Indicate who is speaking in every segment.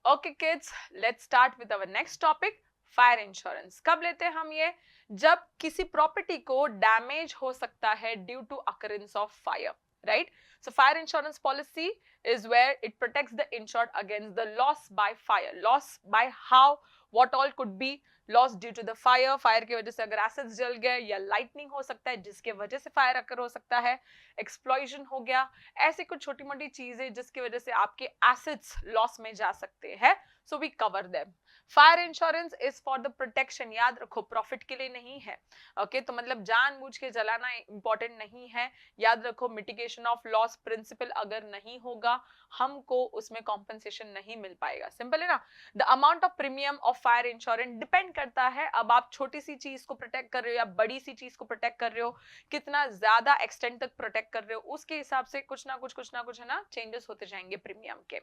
Speaker 1: Okay kids, let's start with our next topic, fire insurance. कब लेते हैं हम ये? जब किसी प्रॉपर्टी को डैमेज हो सकता है due to occurrence of fire, right? So fire insurance policy is where it protects the insured against the loss by fire. Loss by how? What all could be loss due to the fire? Fire की वजह से अगर assets जल गए, या lightning हो सकता है जिसके वजह से फायर अकर हो सकता है, एक्सप्लॉइजन हो गया, ऐसी कुछ छोटी मोटी चीजें जिसकी वजह से आपके एसेट्स लॉस में जा सकते हैं। So we cover them. Fire insurance is for the protection, याद रखो प्रॉफिट के लिए नहीं है। ओके तो मतलब जानबूझ के जलाना इंपॉर्टेंट नहीं है। याद रखो मिटिगेशन ऑफ लॉस प्रिंसिपल अगर नहीं होगा हमको उसमें कॉम्पेंसेशन नहीं मिल पाएगा। सिंपल है ना। The amount of premium of fire insurance depend करता है, अब आप छोटी सी चीज को प्रोटेक्ट कर रहे हो या बड़ी सी चीज को प्रोटेक्ट कर रहे हो, कितना ज्यादा एक्सटेंड तक प्रोटेक्ट कर रहे हो, उसके हिसाब से कुछ ना कुछ है ना चेंजेस होते जाएंगे प्रीमियम के।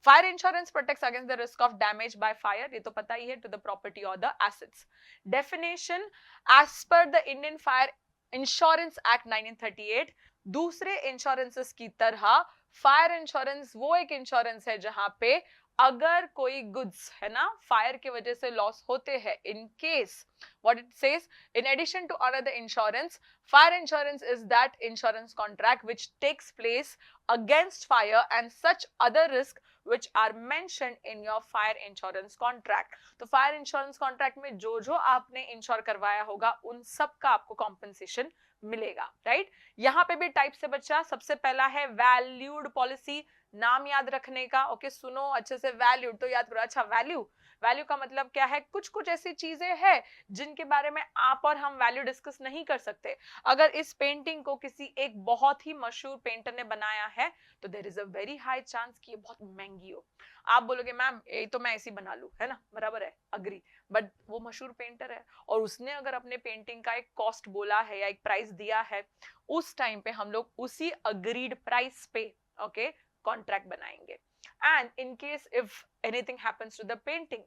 Speaker 1: Fire insurance protects against the risk of damage by fire, ये तो पता ही है, टू द प्रॉपर्टी और the assets. Definition as per the Indian fire insurance act 1938, दूसरे इंश्योरेंसेस की तरह फायर इंश्योरेंस वो एक इंश्योरेंस है जहां पे अगर कोई गुड्स है ना फायर की वजह से लॉस होते हैं, in case what it says, in addition to another insurance, fire insurance is that insurance contract which takes place against fire and such other risk which are mentioned in your fire insurance contract. तो fire insurance contract में जो जो आपने ensure करवाया होगा उन सब का आपको कॉम्पेंसेशन मिलेगा, राइट? यहाँ पे भी टाइप से बच्चा, सबसे पहला है वैल्यूड पॉलिसी, नाम याद रखने का। ओके सुनो अच्छे से, वैल्यूड तो याद करो। अच्छा वैल्यू, वैल्यू का मतलब क्या है? कुछ कुछ ऐसी चीजें हैं जिनके बारे में आप और हम वैल्यू डिस्कस नहीं कर सकते। अगर इस पेंटिंग को किसी एक बहुत ही मशहूर पेंटर ने बनाया है तो there is a very high chance कि ये बहुत महंगी हो। आप बोलोगे मैम ये तो मैं ऐसी बना लूं, है ना, बराबर है, अग्री, बट वो मशहूर पेंटर है और उसने अगर अपने पेंटिंग का एक कॉस्ट बोला है या एक प्राइस दिया है, उस टाइम पे हम लोग उसी अग्रीड प्राइस पे ओके कॉन्ट्रैक्ट बनाएंगे। And in case if anything happens to the painting,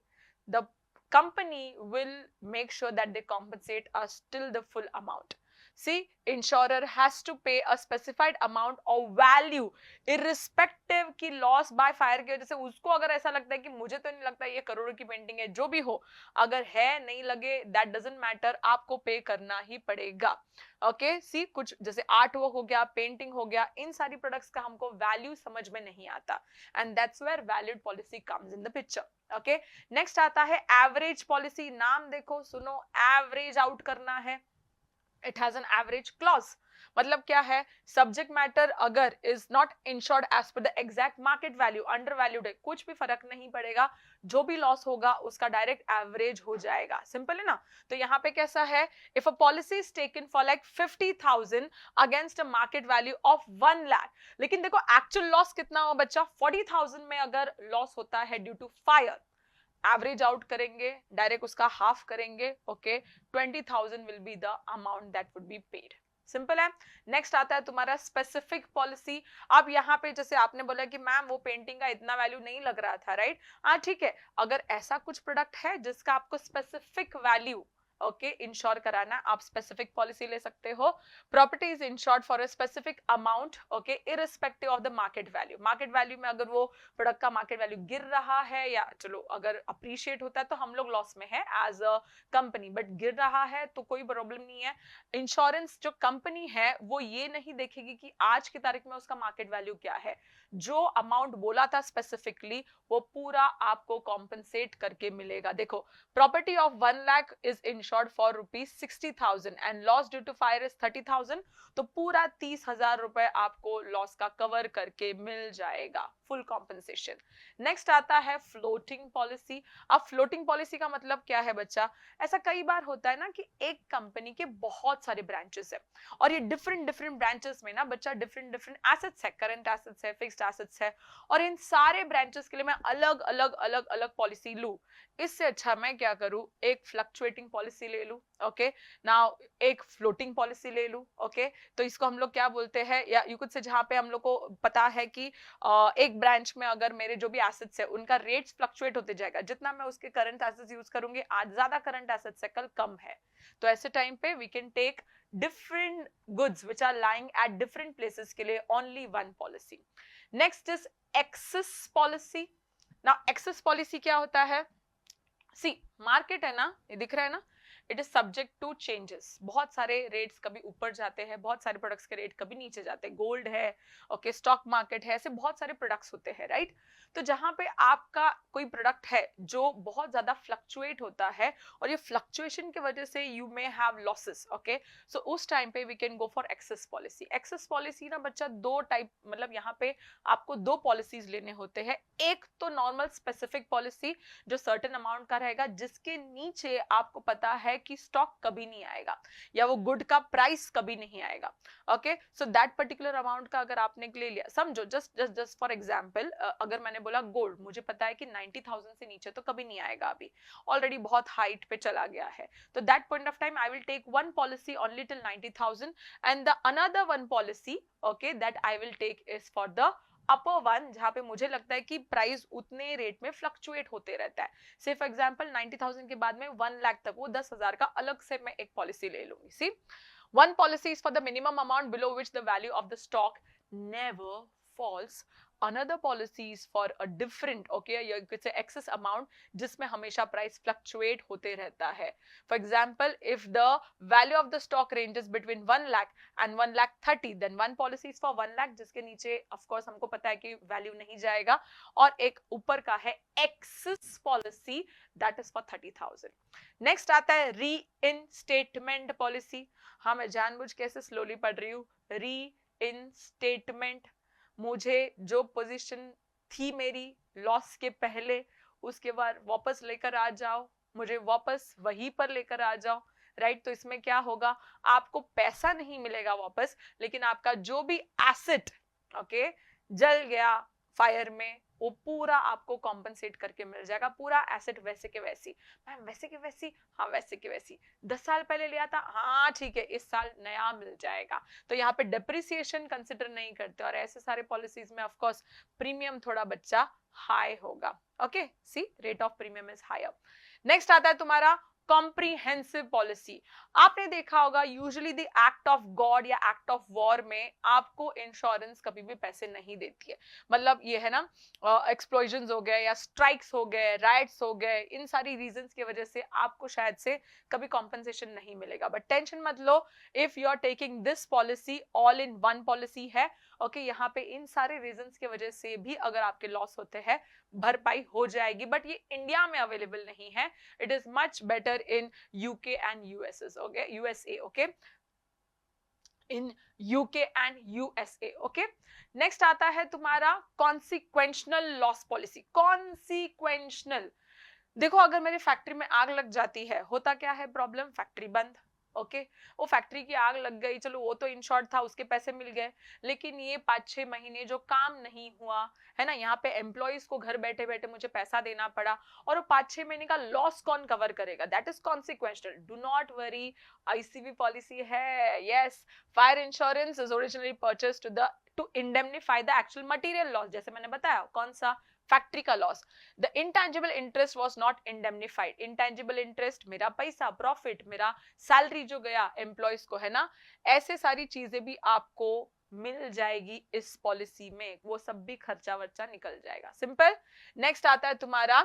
Speaker 1: the company will make sure that they compensate us till the full amount. See, insurer has to pay a specified amount of value irrespective की loss by fire की वजह से उसको अगर ऐसा लगता है कि मुझे तो नहीं लगता ये करोड़ों की पेंटिंग है, जो भी हो, अगर है नहीं लगे दैट डजंट मैटर, आपको पे करना ही पड़ेगा। ओके सी, कुछ जैसे आर्ट वर्क हो गया, पेंटिंग हो गया, इन सारी प्रोडक्ट्स का हमको वैल्यू समझ में नहीं आता, and that's where valid policy comes in the picture. Okay next आता है एवरेज पॉलिसी। नाम देखो सुनो, एवरेज आउट करना है, it has an average clause. मतलब क्या है? सब्जेक्ट मैटर अगर is not insured as per the exact market value, under valued है, कुछ भी फर्क नहीं पड़ेगा, जो भी लॉस होगा उसका डायरेक्ट एवरेज हो जाएगा। सिंपल है ना। तो यहाँ पे कैसा है, if a policy is taken for like 50,000 against a market value of 1 lakh, लेकिन देखो एक्चुअल लॉस कितना हो बच्चा, 40,000 में अगर लॉस होता है due to fire, average out करेंगे, डायरेक्ट उसका हाफ करेंगे, okay 20,000 will be the amount that would be paid. Simple है। नेक्स्ट आता है तुम्हारा स्पेसिफिक पॉलिसी। अब यहाँ पे जैसे आपने बोला कि मैम वो पेंटिंग का इतना वैल्यू नहीं लग रहा था, राइट? हाँ ठीक है, अगर ऐसा कुछ प्रोडक्ट है जिसका आपको स्पेसिफिक वैल्यू ओके इंश्योर कराना, आप स्पेसिफिक पॉलिसी ले सकते हो। Property is insured for a specific amount okay irrespective of the market value. Market value में अगर वो प्रोडक्ट का मार्केट वैल्यू गिर रहा है, या चलो अगर अप्रिशिएट होता है तो हम लोग लॉस में है एज अ कंपनी, बट गिर रहा है तो कोई प्रॉब्लम नहीं है। इंश्योरेंस जो कंपनी है वो ये नहीं देखेगी कि आज की तारीख में उसका मार्केट वैल्यू क्या है, जो अमाउंट बोला था स्पेसिफिकली वो पूरा आपको कॉम्पेंसेट करके मिलेगा। देखो property of 1 lakh is insured for ₹60,000 and loss due to fire is 30,000, तो पूरा 30,000 रुपए आपको लॉस का कवर करके मिल जाएगा, फुल कॉम्पेंसेशन। नेक्स्ट आता है फ्लोटिंग पॉलिसी। अब फ्लोटिंग पॉलिसी का मतलब क्या है बच्चा? ऐसा कई बार होता है ना कि एक कंपनी के बहुत सारे ब्रांचेस है और ये डिफरेंट डिफरेंट ब्रांचेस में ना बच्चा डिफरेंट डिफरेंट एसेट्स है, करंट एसेट्स है, फिक्स्ड एसेट्स है, और इन सारे ब्रांचेस के लिए मैं अलग अलग अलग अलग पॉलिसी लूं, इससे अच्छा मैं क्या करूं, एक फ्लक्चुएटिंग पॉलिसी ले लूं, ओके नाउ एक फ्लोटिंग पॉलिसी ले लूं, ओके तो इसको हम लोग क्या बोलते हैं, या यू कुड से जहां पे हम लोग को पता है कि एक ब्रांच में अगर मेरे जो भी एसेट्स है उनका रेट्स फ्लक्चुएट होते जाएगा, जितना मैं उसके करंट एसेट्स यूज करूंगी आज ज्यादा करंट एसेट्स है कल कम है, तो ऐसे टाइम पे we can take different goods which are lying at different places के लिए only one policy. Next is excess policy. ना एक्सेस पॉलिसी क्या होता है, सी मार्केट है ना, ये दिख रहा है ना, it is subject to changes, बहुत सारे रेट्स कभी ऊपर जाते हैं, बहुत सारे प्रोडक्ट्स के रेट कभी नीचे जाते हैं, गोल्ड है, ओके, स्टॉक मार्केट है, ऐसे बहुत सारे प्रोडक्ट्स होते हैं, राइट। तो जहां पे आपका कोई प्रोडक्ट है जो बहुत ज्यादा फ्लक्चुएट होता है और ये फ्लक्चुएशन की वजह से you may have losses, okay, so उस टाइम पे we can go for excess policy. Excess policy ना बच्चा दो टाइप, मतलब यहाँ पे आपको दो पॉलिसीज लेने होते हैं। एक तो नॉर्मल स्पेसिफिक पॉलिसी जो सर्टेन अमाउंट का रहेगा, जिसके नीचे आपको पता है कि स्टॉक कभी नहीं आएगा या वो गुड का प्राइस कभी नहीं आएगा, okay, so that particular amount का अगर आपने ले लिया, समझो जस्ट फॉर एग्जांपल, अगर मैंने बोला गोल्ड, मुझे पता है कि 90,000 से नीचे तो कभी नहीं आएगा, अभी ऑलरेडी बहुत हाइट पे चला गया है, तो that point of time I will take one policy only till 90,000 and the another one policy, okay, that I will take is for the upper one, जहां पे मुझे लगता है कि प्राइस उतने रेट में फ्लक्चुएट होते रहता है। से फॉर एग्जांपल 90,000 के बाद में 1 लाख तक, वो 10,000 का अलग से मैं एक पॉलिसी ले लूंगी। See, one policy is for the minimum amount below which the value of the stock never falls, another policy is for a different, okay, you could say excess amount, जिसमें हमेशा प्राइस फ्लक्चुएट होते रहता है। For example, if the value of the stock ranges between 1 lakh and 1,30,000, then one policy is for 1 lakh, जिसके नीचे of course हमको पता है कि वैल्यू नहीं जाएगा, और एक ऊपर का है excess policy, that is for 30,000। Next आता है री इनस्टेटमेंट पॉलिसी। हाँ, मैं जानबूझ के ऐसे स्लोली पढ़ रही हूँ। री इनस्टेटमेंट, मुझे जो पोजीशन थी मेरी लॉस के पहले, उसके बाद वापस लेकर आ जाओ, मुझे वापस वहीं पर लेकर आ जाओ, राइट। तो इसमें क्या होगा, आपको पैसा नहीं मिलेगा वापस, लेकिन आपका जो भी एसेट, ओके, जल गया फायर में, वो पूरा आपको कॉम्पनसेट करके मिल जाएगा, पूरा एसेट वैसे के वैसी। मैम वैसे के वैसी, हाँ वैसे के वैसी, 10 साल पहले लिया था, हाँ ठीक है, इस साल नया मिल जाएगा। तो यहाँ पे डिप्रिसिएशन कंसिडर नहीं करते, और ऐसे सारे पॉलिसीज में ऑफ कोर्स प्रीमियम थोड़ा बच्चा हाई होगा, okay, see rate of premium is higher. Next आता है तुम्हारा कॉम्प्रिहेंसिव पॉलिसी। आपने देखा होगा usually the act of god या एक्ट ऑफ वॉर में आपको इंश्योरेंस कभी भी पैसे नहीं देती है। मतलब ये है ना, एक्सप्लोजन्स हो गए या स्ट्राइक्स हो गए, राइट्स हो गए, इन सारी रीजंस की वजह से आपको शायद से कभी कॉम्पनसेशन नहीं मिलेगा। बट टेंशन मत लो, if you are taking this policy, all in one policy है, ओके, यहाँ पे इन सारे रीजंस की वजह से भी अगर आपके लॉस होते हैं भरपाई हो जाएगी। बट ये इंडिया में अवेलेबल नहीं है, it is much better in UK and USA, okay, USA, okay, in UK and USA, okay। Next आता है तुम्हारा कॉन्सिक्वेंशनल लॉस पॉलिसी। कॉन्सिक्वेंशनल, देखो अगर मेरी फैक्ट्री में आग लग जाती है, होता क्या है प्रॉब्लम, फैक्ट्री बंद, ओके, वो फैक्ट्री की आग लग गई, चलो वो तो इंश्योर्ड था, उसके पैसे मिल गए, लेकिन ये 5-6 महीने जो काम नहीं हुआ है ना, यहाँ पे एम्प्लॉइज को घर बैठे बैठे मुझे पैसा देना पड़ा, और वो 5-6 महीने का लॉस कौन कवर करेगा, that is consequential. Do not worry, ICB policy है, yes, fire insurance is originally purchased to indemnify the actual material loss, जैसे मैंने बताया कौन सा, फैक्ट्री का loss. The intangible interest was not indemnified, intangible interest मेरा पैसा, प्रॉफिट, मेरा सैलरी जो गया एम्प्लॉइज को, है ना, ऐसे सारी चीजें भी आपको मिल जाएगी इस पॉलिसी में, वो सब भी खर्चा वर्चा निकल जाएगा, सिंपल। नेक्स्ट आता है तुम्हारा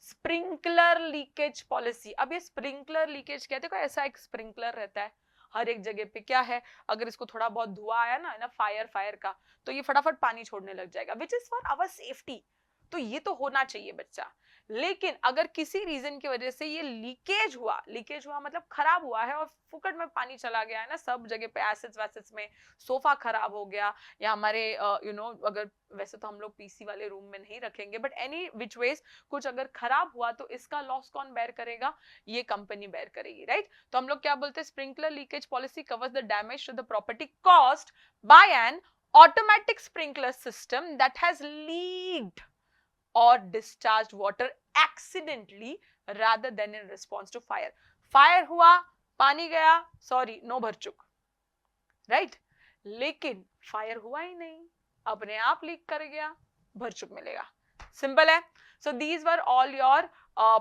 Speaker 1: स्प्रिंकलर लीकेज पॉलिसी। अब ये स्प्रिंकलर लीकेज क्या है, देखो ऐसा एक स्प्रिंकलर रहता है हर एक जगह पे, क्या है, अगर इसको थोड़ा बहुत धुआं आया ना फायर का, तो ये फटाफट पानी छोड़ने लग जाएगा, which is for our safety. तो ये तो होना चाहिए बच्चा, लेकिन अगर किसी रीजन की वजह से ये लीकेज हुआ मतलब खराब हुआ है और फुकट में पानी चला गया है ना सब जगह पे, एसिड्स वैसिड्स में, सोफा खराब हो गया, या हमारे अगर वैसे तो हम लोग पीसी वाले रूम में नहीं रखेंगे, बट एनी विच वेज कुछ अगर खराब हुआ तो इसका लॉस कौन बेयर करेगा, ये कंपनी बेयर करेगी, राइट। तो हम लोग क्या बोलते हैं, sprinkler leakage policy covers the damage to the property caused by an automatic sprinkler system that has leaked or discharged water accidentally rather than in response to fire। Fire हुआ, पानी गया, सॉरी नो भरचुक, राइट, लेकिन fire हुआ ही नहीं, अपने आप leak कर गया, भरचुक मिलेगा, सिंपल है। So these were all your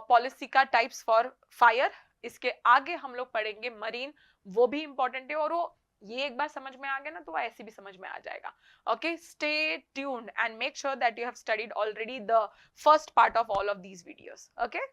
Speaker 1: policy का टाइप्स फॉर फायर। इसके आगे हम लोग पढ़ेंगे मरीन, वो भी इंपॉर्टेंट है, और वो ये एक बार समझ में आ गया ना तो ऐसे भी समझ में आ जाएगा. Okay, stay tuned and make sure that you have studied already the first part of all of these videos. Okay.